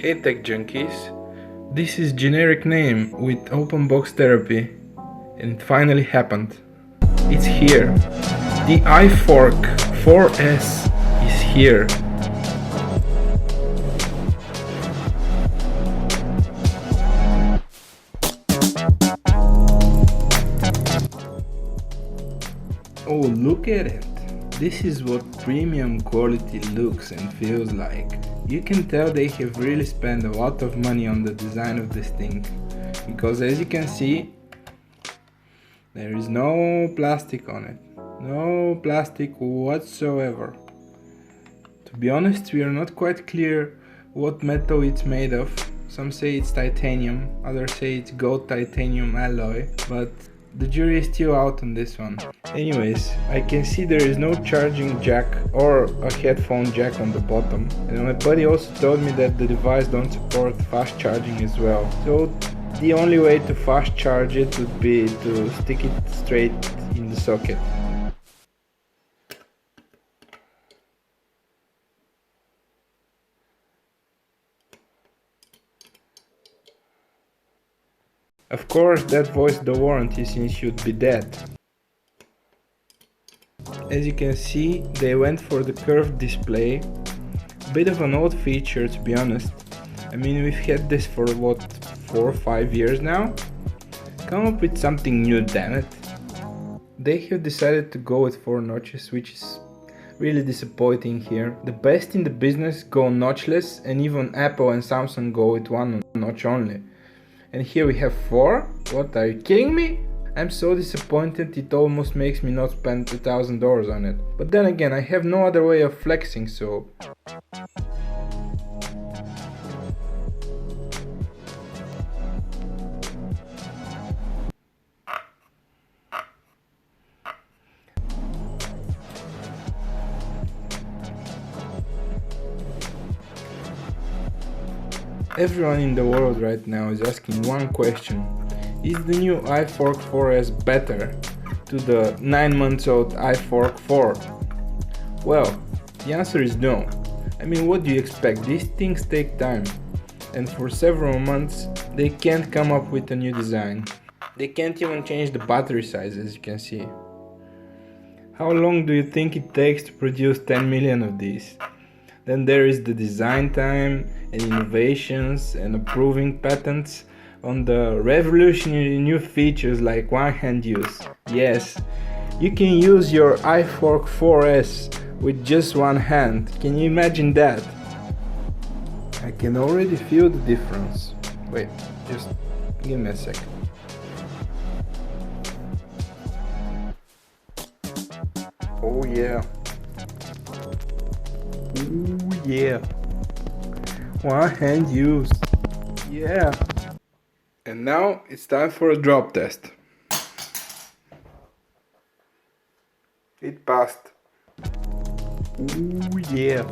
Hey tech junkies, this is generic name with open box therapy, and it finally happened. It's here. The iFork 4S is here. Oh, look at it. This is what premium quality looks and feels like. You can tell they have really spent a lot of money on the design of this thing, because as you can see, there is no plastic on it. No plastic whatsoever. To be honest, we are not quite clear what metal it's made of. Some say it's titanium, others say it's gold titanium alloy, but the jury is still out on this one. Anyways, I can see there is no charging jack or a headphone jack on the bottom, and my buddy also told me that the device don't support fast charging as well. So the only way to fast charge it would be to stick it straight in the socket. Of course, that voiced the warranty since you'd be dead. As you can see, they went for the curved display. Bit of an old feature, to be honest. I mean, we've had this for what, 4 or 5 years now? Come up with something new, damn it. They have decided to go with 4 notches, which is really disappointing here. The best in the business go notchless, and even Apple and Samsung go with 1 notch only. And here we have 4? What, are you kidding me? I'm so disappointed, it almost makes me not spend $1,000 on it. But then again, I have no other way of flexing, so... Everyone in the world right now is asking one question. Is the new iFork 4S better to the 9-month-old iFork 4? Well, the answer is no. I mean, what do you expect? These things take time. And for several months, they can't come up with a new design. They can't even change the battery size, as you can see. How long do you think it takes to produce 10 million of these? Then there is the design time and innovations and approving patents on the revolutionary new features like one-hand use. Yes, you can use your iFork 4S with just one hand. Can you imagine that? I can already feel the difference. Wait, just give me a second. Oh yeah. Ooh yeah. One hand use. Yeah. And now it's time for a drop test. It passed. Ooh yeah.